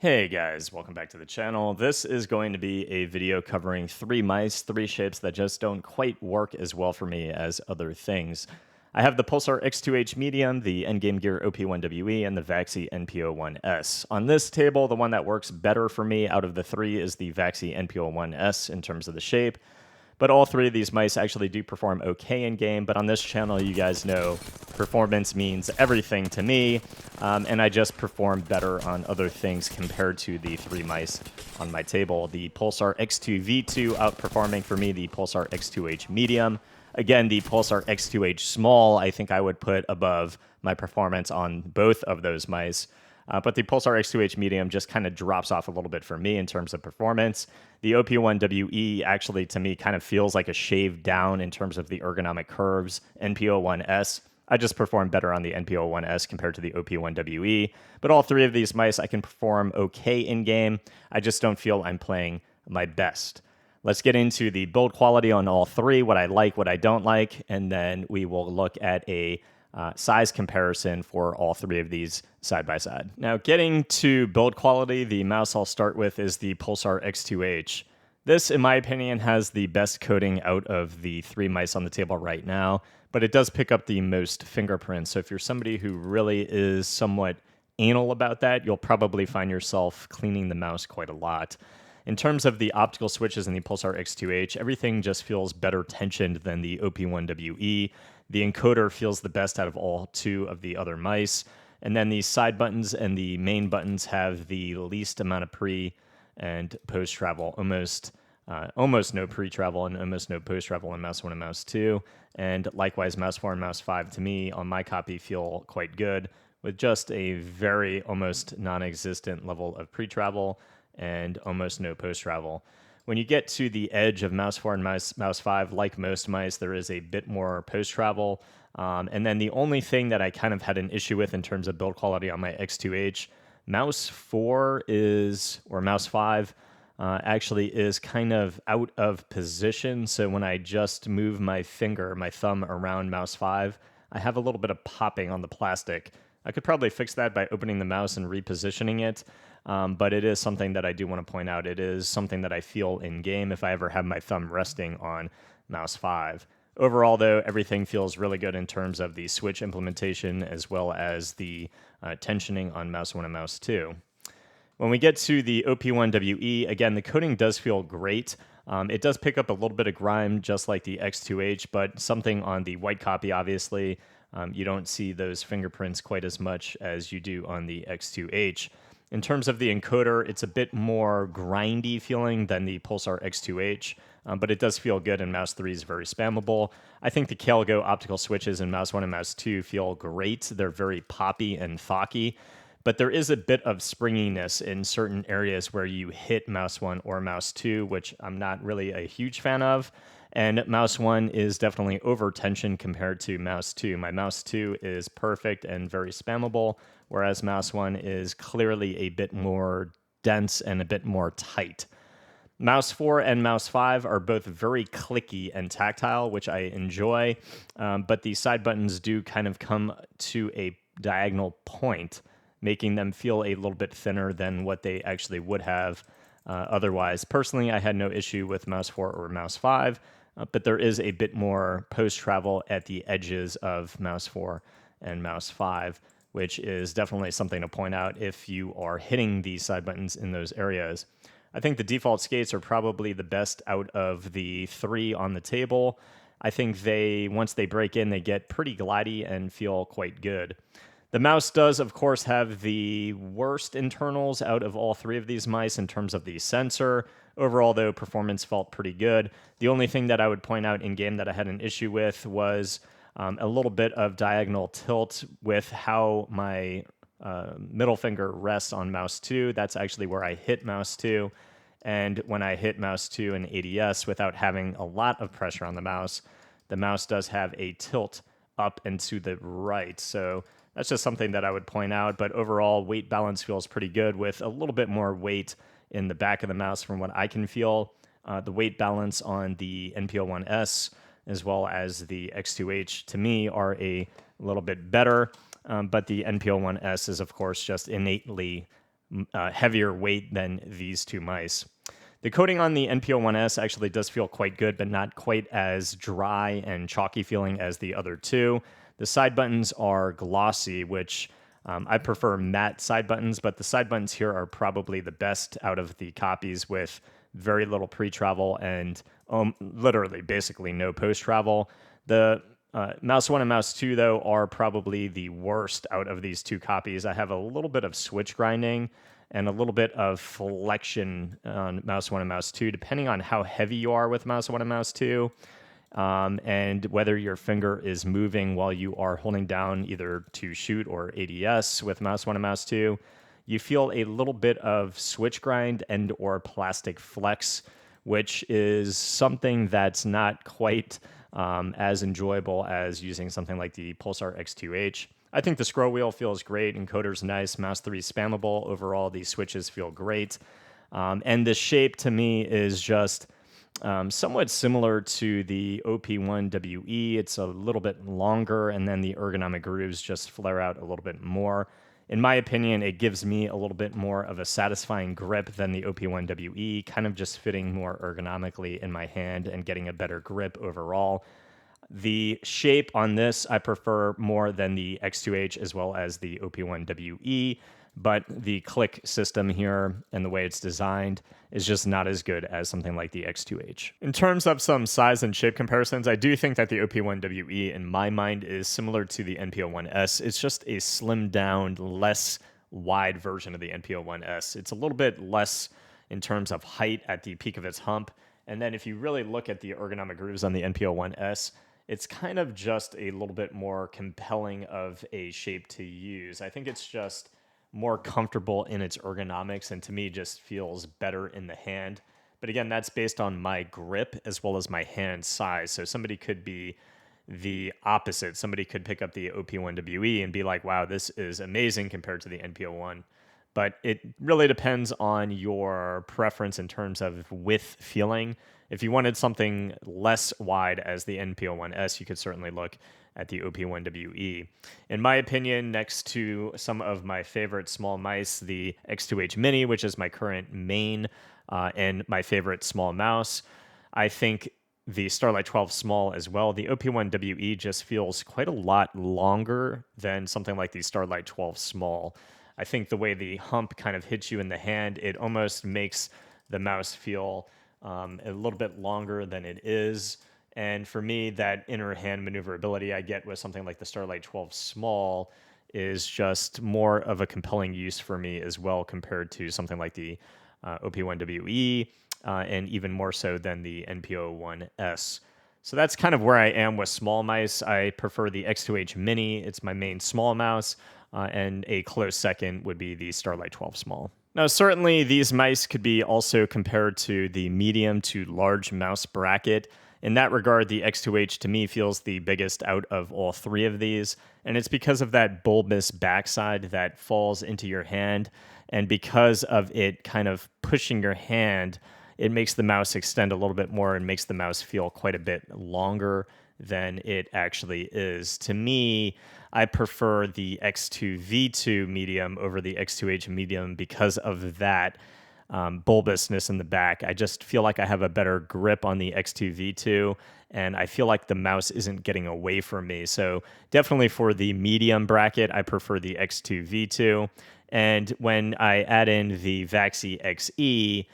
Hey guys, welcome back to the channel. This is going to be a video covering three mice, three shapes that just don't quite work as well for me as other things. I have the Pulsar X2H Medium, the Endgame Gear OP1WE, and the Vaxee NP01S. On this table, the one that works better for me out of the three is the Vaxee NP01S in terms of the shape. But all three of these mice actually do perform okay in game, but on this channel, you guys know performance means everything to me, and I just perform better on other things compared to the three mice on my table. The Pulsar X2V2 outperforming for me the Pulsar X2H Medium. Again, the Pulsar X2H Small, I think I would put above my performance on both of those mice. But the Pulsar X2H Medium just kind of drops off a little bit for me in terms of performance. The OP1WE actually, to me, kind of feels like a shave down in terms of the ergonomic curves. NP01S, I just perform better on the NP01S compared to the OP1WE. But all three of these mice, I can perform okay in-game. I just don't feel I'm playing my best. Let's get into the build quality on all three, what I like, what I don't like, and then we will look at a size comparison for all three of these side by side. Now, getting to build quality, the mouse I'll start with is the Pulsar X2H. This, in my opinion, has the best coding out of the three mice on the table right now, but it does pick up the most fingerprints. So if you're somebody who really is somewhat anal about that, you'll probably find yourself cleaning the mouse quite a lot. In terms of the optical switches in the Pulsar X2H, everything just feels better tensioned than the OP1WE. The encoder feels the best out of all two of the other mice. And then the side buttons and the main buttons have the least amount of pre and post travel, almost no pre-travel and almost no post-travel in Mouse 1 and Mouse 2. And likewise, Mouse 4 and Mouse 5, to me, on my copy, feel quite good, with just a very almost non-existent level of pre-travel and almost no post-travel. When you get to the edge of Mouse 4 and Mouse 5, like most mice, there is a bit more post-travel. And then the only thing that I kind of had an issue with in terms of build quality on my X2H, Mouse 4 is, or Mouse 5, actually is kind of out of position. So when I just move my thumb around Mouse 5, I have a little bit of popping on the plastic. I could probably fix that by opening the mouse and repositioning it, but it is something that I do want to point out. It is something that I feel in game if I ever have my thumb resting on Mouse 5. Overall, though, everything feels really good in terms of the switch implementation as well as the tensioning on Mouse 1 and Mouse 2. When we get to the OP1WE, again, the coding does feel great. It does pick up a little bit of grime, just like the X2H, but something on the white copy, obviously. You don't see those fingerprints quite as much as you do on the X2H. In terms of the encoder, it's a bit more grindy feeling than the Pulsar X2H, but it does feel good, and Mouse 3 is very spammable. I think the Kailgo optical switches in Mouse 1 and Mouse 2 feel great. They're very poppy and thocky, but there is a bit of springiness in certain areas where you hit Mouse 1 or Mouse 2, which I'm not really a huge fan of. And Mouse 1 is definitely over-tensioned compared to Mouse 2. My Mouse 2 is perfect and very spammable, whereas Mouse 1 is clearly a bit more dense and a bit more tight. Mouse 4 and Mouse 5 are both very clicky and tactile, which I enjoy, but the side buttons do kind of come to a diagonal point, making them feel a little bit thinner than what they actually would have otherwise. Personally, I had no issue with Mouse 4 or Mouse 5, but there is a bit more post-travel at the edges of Mouse 4 and Mouse 5, which is definitely something to point out if you are hitting these side buttons in those areas. I think the default skates are probably the best out of the three on the table. I think once they break in, they get pretty glidey and feel quite good. The mouse does, of course, have the worst internals out of all three of these mice in terms of the sensor. Overall, though, performance felt pretty good. The only thing that I would point out in-game that I had an issue with was a little bit of diagonal tilt with how my middle finger rests on Mouse 2. That's actually where I hit Mouse 2. And when I hit Mouse 2 in ADS without having a lot of pressure on the mouse does have a tilt up and to the right. So that's just something that I would point out, but overall, weight balance feels pretty good with a little bit more weight in the back of the mouse from what I can feel. The weight balance on the NP01S as well as the X2H, to me, are a little bit better, but the NP01S is, of course, just innately heavier weight than these two mice. The coating on the NP01S actually does feel quite good, but not quite as dry and chalky feeling as the other two. The side buttons are glossy, which I prefer matte side buttons, but the side buttons here are probably the best out of the copies, with very little pre-travel and literally basically no post-travel. The Mouse 1 and Mouse 2, though, are probably the worst out of these two copies. I have a little bit of switch grinding and a little bit of flexion on Mouse 1 and Mouse 2, depending on how heavy you are with Mouse 1 and Mouse 2, and whether your finger is moving while you are holding down either to shoot or ADS with Mouse 1 and Mouse 2. You feel a little bit of switch grind and or plastic flex, which is something that's not quite as enjoyable as using something like the Pulsar X2H. I think the scroll wheel feels great, encoder's nice, mouse 3 spammable. Overall, these switches feel great. And the shape to me is just somewhat similar to the OP1WE. It's a little bit longer, and then the ergonomic grooves just flare out a little bit more. In my opinion, it gives me a little bit more of a satisfying grip than the OP1WE, kind of just fitting more ergonomically in my hand and getting a better grip overall. The shape on this I prefer more than the X2H as well as the OP1WE, but the click system here and the way it's designed is just not as good as something like the X2H. In terms of some size and shape comparisons, I do think that the OP1WE in my mind is similar to the NP01S. It's just a slimmed down, less wide version of the NP01S. It's a little bit less in terms of height at the peak of its hump. And then if you really look at the ergonomic grooves on the NP01S, it's kind of just a little bit more compelling of a shape to use. I think it's just more comfortable in its ergonomics, and to me just feels better in the hand. But again, that's based on my grip as well as my hand size. So somebody could be the opposite. Somebody could pick up the OP1WE and be like, wow, this is amazing compared to the NP01. But it really depends on your preference in terms of width feeling. If you wanted something less wide as the NP01S, you could certainly look at the OP1WE. In my opinion, next to some of my favorite small mice, the X2H Mini, which is my current main and my favorite small mouse, I think the Starlight 12 Small as well. The OP1WE just feels quite a lot longer than something like the Starlight 12 Small. I think the way the hump kind of hits you in the hand, it almost makes the mouse feel a little bit longer than it is. And for me, that inner hand maneuverability I get with something like the Starlight 12 Small is just more of a compelling use for me as well, compared to something like the OP1WE, and even more so than the NP01S. So that's kind of where I am with small mice. I prefer the X2H Mini. It's my main small mouse. And a close second would be the Starlight 12 Small. Now, certainly these mice could be also compared to the medium to large mouse bracket. In that regard, the X2H to me feels the biggest out of all three of these, and it's because of that bulbous backside that falls into your hand, and because of it kind of pushing your hand, it makes the mouse extend a little bit more and makes the mouse feel quite a bit longer than it actually is. To me, I prefer the X2V2 medium over the X2H medium because of that bulbousness in the back. I just feel like I have a better grip on the X2V2, and I feel like the mouse isn't getting away from me. So definitely for the medium bracket, I prefer the X2V2. And when I add in the Vaxee XE,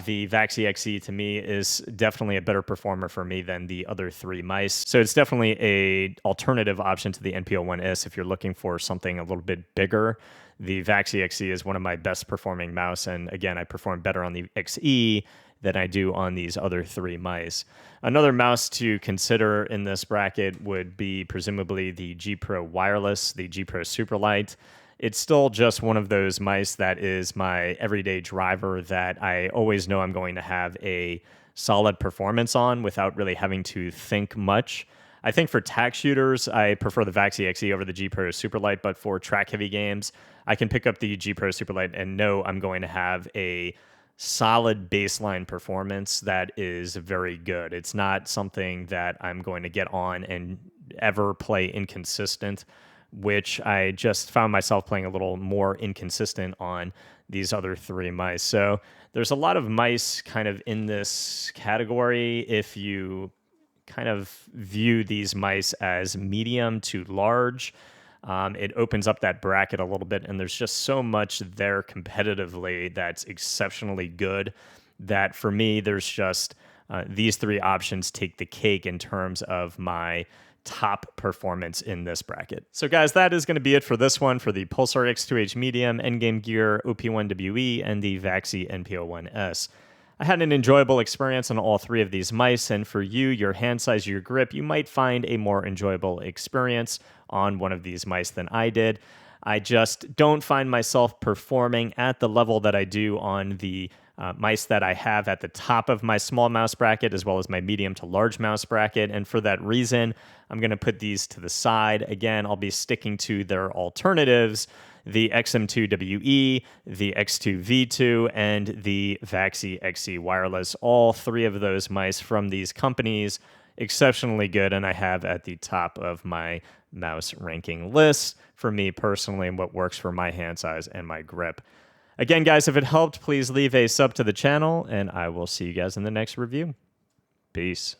the Vaxee XE to me is definitely a better performer for me than the other three mice. So it's definitely a alternative option to the NP01S if you're looking for something a little bit bigger. The Vaxee XE is one of my best performing mouse, and again, I perform better on the XE than I do on these other three mice. Another mouse to consider in this bracket would be presumably the G Pro Wireless, the G Pro Superlight. It's still just one of those mice that is my everyday driver that I always know I'm going to have a solid performance on without really having to think much. I think for tack shooters, I prefer the Vaxee XE over the G Pro Superlight, but for track-heavy games, I can pick up the G Pro Superlight and know I'm going to have a solid baseline performance that is very good. It's not something that I'm going to get on and ever play inconsistent, which I just found myself playing a little more inconsistent on these other three mice. So there's a lot of mice kind of in this category if you kind of view these mice as medium to large. It opens up that bracket a little bit, and there's just so much there competitively that's exceptionally good that for me, there's just these three options take the cake in terms of my top performance in this bracket. So guys, that is going to be it for this one for the Pulsar X2H Medium, Endgame Gear OP1WE, and the Vaxee NP01S. I had an enjoyable experience on all three of these mice, and for you, your hand size, your grip, you might find a more enjoyable experience on one of these mice than I did. I just don't find myself performing at the level that I do on the mice that I have at the top of my small mouse bracket, as well as my medium to large mouse bracket. And for that reason, I'm going to put these to the side. Again, I'll be sticking to their alternatives, the XM2WE, the X2V2, and the Vaxee XE Wireless. All three of those mice from these companies, exceptionally good, and I have at the top of my mouse ranking list for me personally and what works for my hand size and my grip. Again, guys, if it helped, please leave a sub to the channel, and I will see you guys in the next review. Peace.